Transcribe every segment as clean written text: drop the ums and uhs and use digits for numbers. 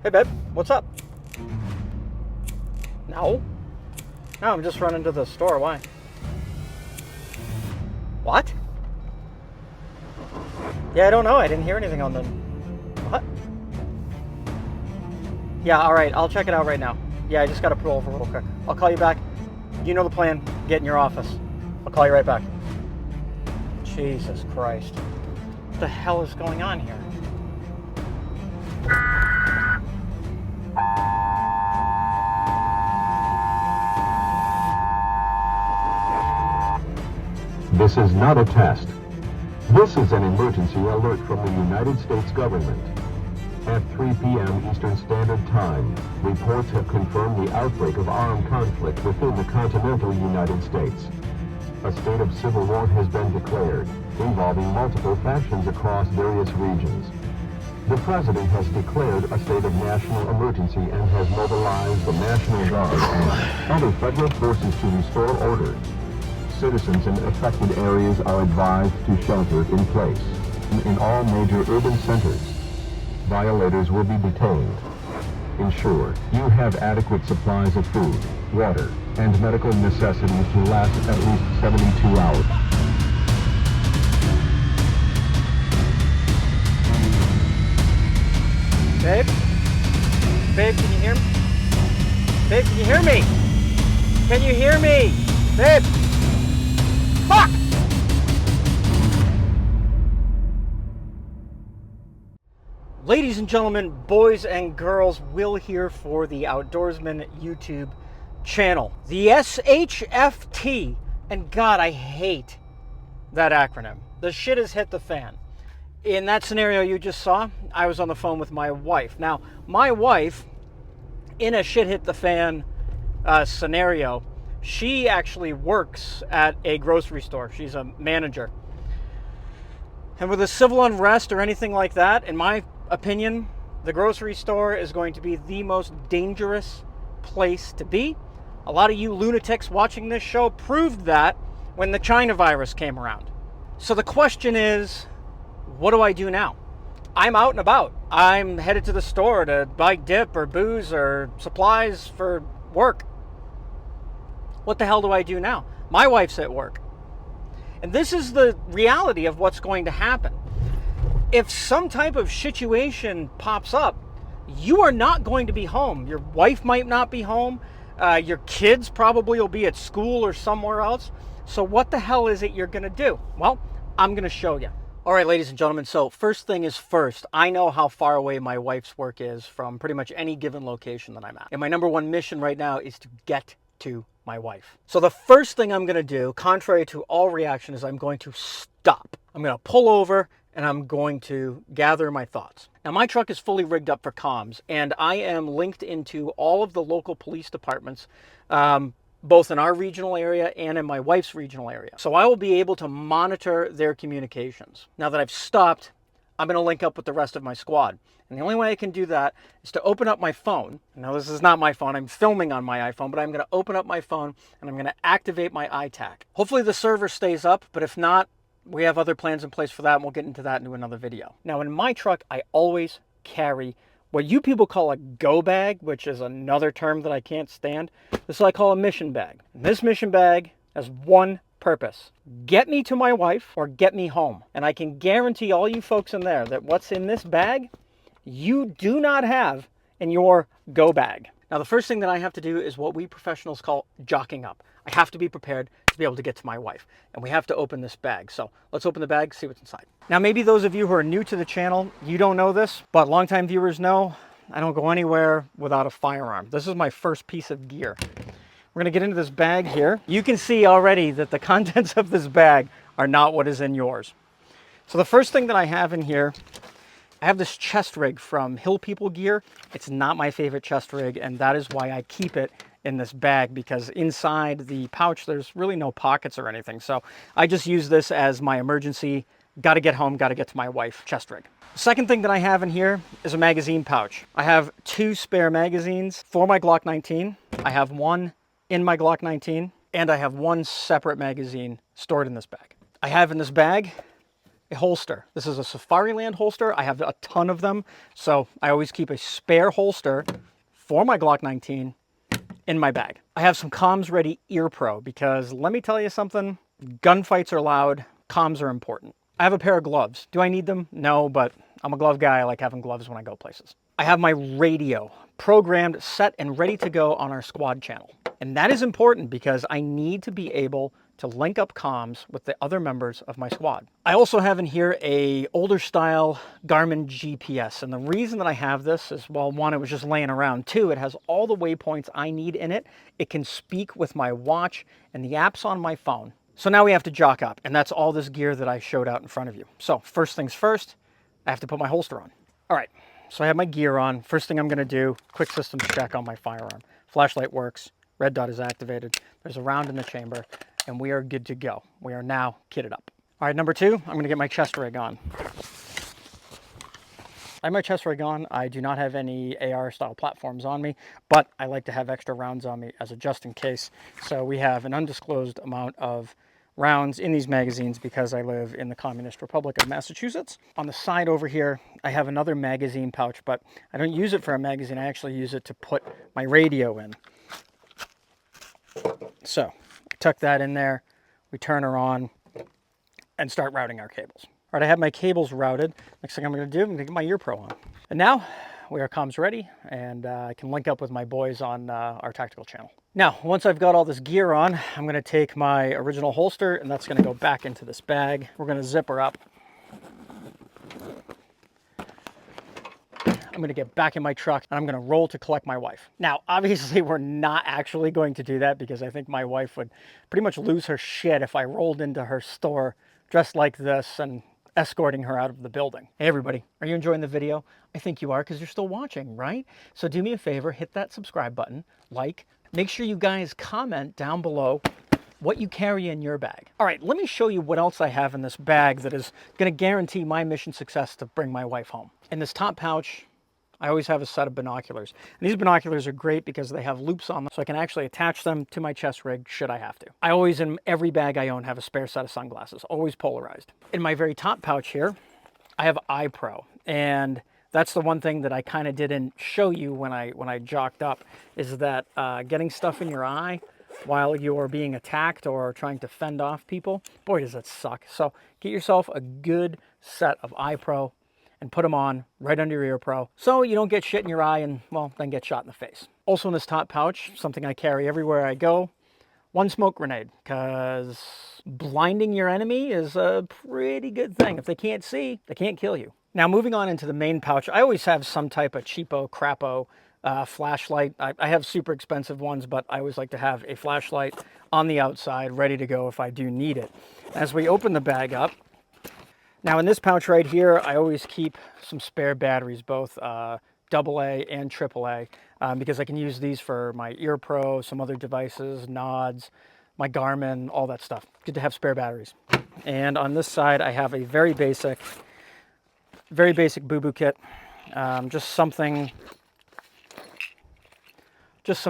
Hey, babe, what's up? No. No, I'm just running to the store. Why? What? Yeah, I don't know. I didn't hear anything on the... What? Yeah, all right. I'll check it out right now. Yeah, I just got to pull over real quick. I'll call you back. You know the plan. Get in your office. I'll call you right back. Jesus Christ. What the hell is going on here? This is not a test. This is an emergency alert from the United States government. At 3 p.m. Eastern Standard Time, reports have confirmed the outbreak of armed conflict within the continental United States. A state of civil war has been declared, involving multiple factions across various regions. The President has declared a state of national emergency and has mobilized the National Guard and other federal forces to restore order. Citizens in affected areas are advised to shelter in place. In all major urban centers, violators will be detained. Ensure you have adequate supplies of food, water, and medical necessities to last at least 72 hours. Babe? Babe, can you hear me? Babe, can you hear me? Can you hear me? Babe! Fuck! Ladies and gentlemen, boys and girls, Will here for the Outdoorsman YouTube channel. The s.h.t. And God, I hate that acronym. The shit has hit the fan. In that scenario you just saw, I was on the phone with my wife. Now, my wife, in a shit hit the fan scenario, she actually works at a grocery store. She's a manager. And with a civil unrest or anything like that, in my opinion, the grocery store is going to be the most dangerous place to be. A lot of you lunatics watching this show proved that when the China virus came around. So the question is, what do I do now? I'm out and about. I'm headed to the store to buy dip or booze or supplies for work. What the hell do I do now? My wife's at work. And this is the reality of what's going to happen. If some type of situation pops up, you are not going to be home. Your wife might not be home. Your kids probably will be at school or somewhere else. So what the hell is it you're going to do? Well, I'm going to show you. All right, ladies and gentlemen, so first thing is first, I know how far away my wife's work is from pretty much any given location that I'm at. And my number one mission right now is to get to my wife. So the first thing I'm going to do, contrary to all reaction, is I'm going to stop. I'm going to pull over and I'm going to gather my thoughts. Now, my truck is fully rigged up for comms, and I am linked into all of the local police departments, both in our regional area and in my wife's regional area. So I will be able to monitor their communications. Now that I've stopped, I'm going to link up with the rest of my squad. And the only way I can do that is to open up my phone. Now this is not my phone, I'm filming on my iPhone, but I'm going to open up my phone and I'm going to activate my iTac. Hopefully the server stays up, but if not, we have other plans in place for that and we'll get into that into another video. Now in my truck, I always carry what you people call a GoBag, which is another term that I can't stand. This is what I call a mission bag. And this mission bag has one purpose: get me to my wife or get me home. And I can guarantee all you folks in there that what's in this bag, you do not have in your GoBag. Now, the first thing that I have to do is what we professionals call jocking up. I have to be prepared to be able to get to my wife, and we have to open this bag. So let's open the bag, see what's inside. Now, maybe those of you who are new to the channel, you don't know this, but longtime viewers know I don't go anywhere without a firearm. This is my first piece of gear. We're gonna get into this bag here. You can see already that the contents of this bag are not what is in yours. So the first thing that I have in here, I have this chest rig from Hill People Gear. It's not my favorite chest rig, and that is why I keep it in this bag, because inside the pouch, there's really no pockets or anything. So I just use this as my emergency, gotta get home, gotta get to my wife chest rig. The second thing that I have in here is a magazine pouch. I have 2 spare magazines for my Glock 19. I have one in my Glock 19, and I have 1 separate magazine stored in this bag. I have in this bag a holster. This is a Safariland holster. I have a ton of them, so I always keep a spare holster for my Glock 19 in my bag. I have some comms ready ear pro because let me tell you something, gunfights are loud, comms are important. I have a pair of gloves. Do I need them? No, but I'm a glove guy. I like having gloves when I go places. I have my radio programmed, set, and ready to go on our squad channel. And that is important because I need to be able to link up comms with the other members of my squad. I also have in here a older style Garmin GPS. And the reason that I have this is, well, one, it was just laying around. Two, it has all the waypoints I need in it. It can speak with my watch and the apps on my phone. So now we have to jock up, and that's all this gear that I showed out in front of you. So first things first, I have to put my holster on. All right, so I have my gear on. First thing I'm gonna do, quick systems check on my firearm. Flashlight works, red dot is activated, there's a round in the chamber, and we are good to go. We are now kitted up. All right, number two, I'm gonna get my chest rig on. I have my chest rig on. I do not have any AR style platforms on me, but I like to have extra rounds on me as a just in case. So we have an undisclosed amount of rounds in these magazines because I live in the Communist Republic of Massachusetts. On the side over here, I have another magazine pouch, but I don't use it for a magazine. I actually use it to put my radio in. So I tuck that in there, we turn her on and start routing our cables. All right, I have my cables routed. Next thing I'm gonna do, I'm gonna get my ear pro on. And now we are comms ready, and I can link up with my boys on our tactical channel. Now, once I've got all this gear on, I'm gonna take my original holster, and that's gonna go back into this bag. We're gonna zip her up. I'm gonna get back in my truck, and I'm gonna roll to collect my wife. Now, obviously, we're not actually going to do that because I think my wife would pretty much lose her shit if I rolled into her store dressed like this and escorting her out of the building. Hey everybody, are you enjoying the video? I think you are because you're still watching, right? So do me a favor, hit that subscribe button, like, make sure you guys comment down below what you carry in your bag. All right, let me show you what else I have in this bag that is gonna guarantee my mission success to bring my wife home. In this top pouch, I always have a set of binoculars. And these binoculars are great because they have loops on them, so I can actually attach them to my chest rig should I have to. I always, in every bag I own, have a spare set of sunglasses, always polarized. In my very top pouch here, I have eye pro. And that's the one thing that I kind of didn't show you when I jocked up, is that getting stuff in your eye while you're being attacked or trying to fend off people, boy, does that suck. So get yourself a good set of eye pro and put them on right under your ear pro so you don't get shit in your eye and, well, then get shot in the face. Also in this top pouch, something I carry everywhere I go, one smoke grenade, because blinding your enemy is a pretty good thing. If they can't see, they can't kill you. Now moving on into the main pouch, I always have some type of cheapo, crapo flashlight. I have super expensive ones, but I always like to have a flashlight on the outside ready to go if I do need it. As we open the bag up, now in this pouch right here, I always keep some spare batteries, both AA and AAA, because I can use these for my ear pro, some other devices, nods, my Garmin, all that stuff. Good to have spare batteries. And on this side, I have a very basic boo-boo kit. Just some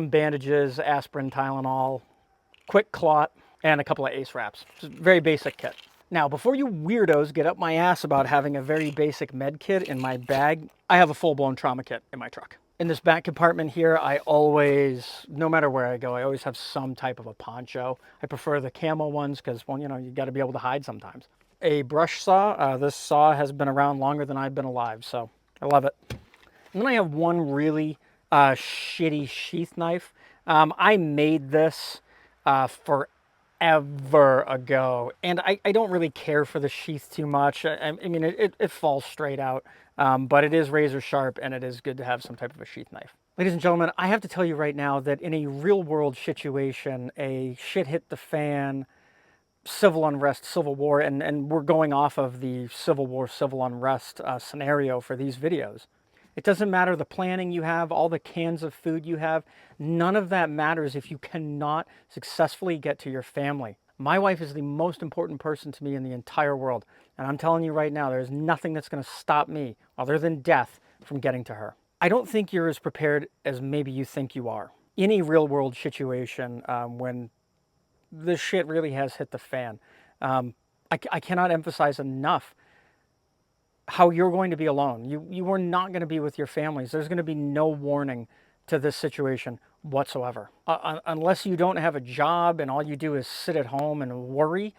bandages, aspirin, Tylenol, quick clot, and a couple of ace wraps. Just very basic kit. Now, before you weirdos get up my ass about having a very basic med kit in my bag, I have a full-blown trauma kit in my truck. In this back compartment here, I always, no matter where I go, I always have some type of a poncho. I prefer the camo ones because, well, you know, you got to be able to hide sometimes. A brush saw. This saw has been around longer than I've been alive, so I love it. And then I have one really shitty sheath knife. I made this forever ago, and I don't really care for the sheath too much. I mean, it falls straight out, but it is razor sharp, and it is good to have some type of a sheath knife. Ladies and gentlemen, I have to tell you right now that in a real world situation, a shit hit the fan, civil unrest, civil war, and we're going off of the civil war, civil unrest scenario for these videos. It doesn't matter the planning you have, all the cans of food you have. None of that matters if you cannot successfully get to your family. My wife is the most important person to me in the entire world. And I'm telling you right now, there's nothing that's going to stop me, other than death, from getting to her. I don't think you're as prepared as maybe you think you are. In a real world situation, when this shit really has hit the fan, I cannot emphasize enough how you're going to be alone. You are not going to be with your families. There's going to be no warning to this situation whatsoever. Unless you don't have a job and all you do is sit at home and worry,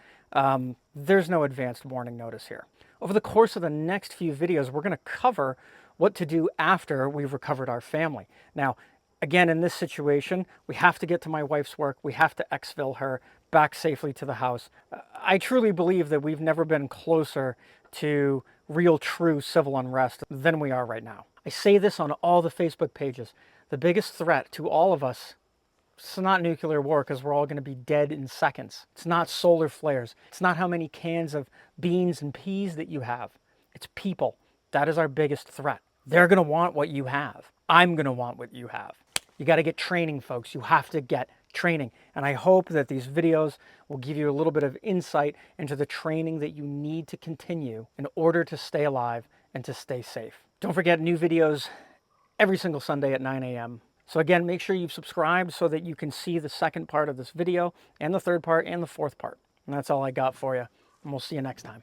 there's no advanced warning notice here. Over the course of the next few videos, we're going to cover what to do after we've recovered our family. Now, again, in this situation, we have to get to my wife's work. We have to ex-fil her back safely to the house. I truly believe that we've never been closer to real, true civil unrest than we are right now. I say this on all the Facebook pages. The biggest threat to all of us, it's not nuclear war because we're all going to be dead in seconds. It's not solar flares. It's not how many cans of beans and peas that you have. It's people. That is our biggest threat. They're going to want what you have. I'm going to want what you have. You got to get training, folks. You have to get training. And I hope that these videos will give you a little bit of insight into the training that you need to continue in order to stay alive and to stay safe. Don't forget, new videos every single Sunday at 9 a.m. So again, make sure you've subscribed so that you can see the second part of this video and the third part and the fourth part. And that's all I got for you. And we'll see you next time.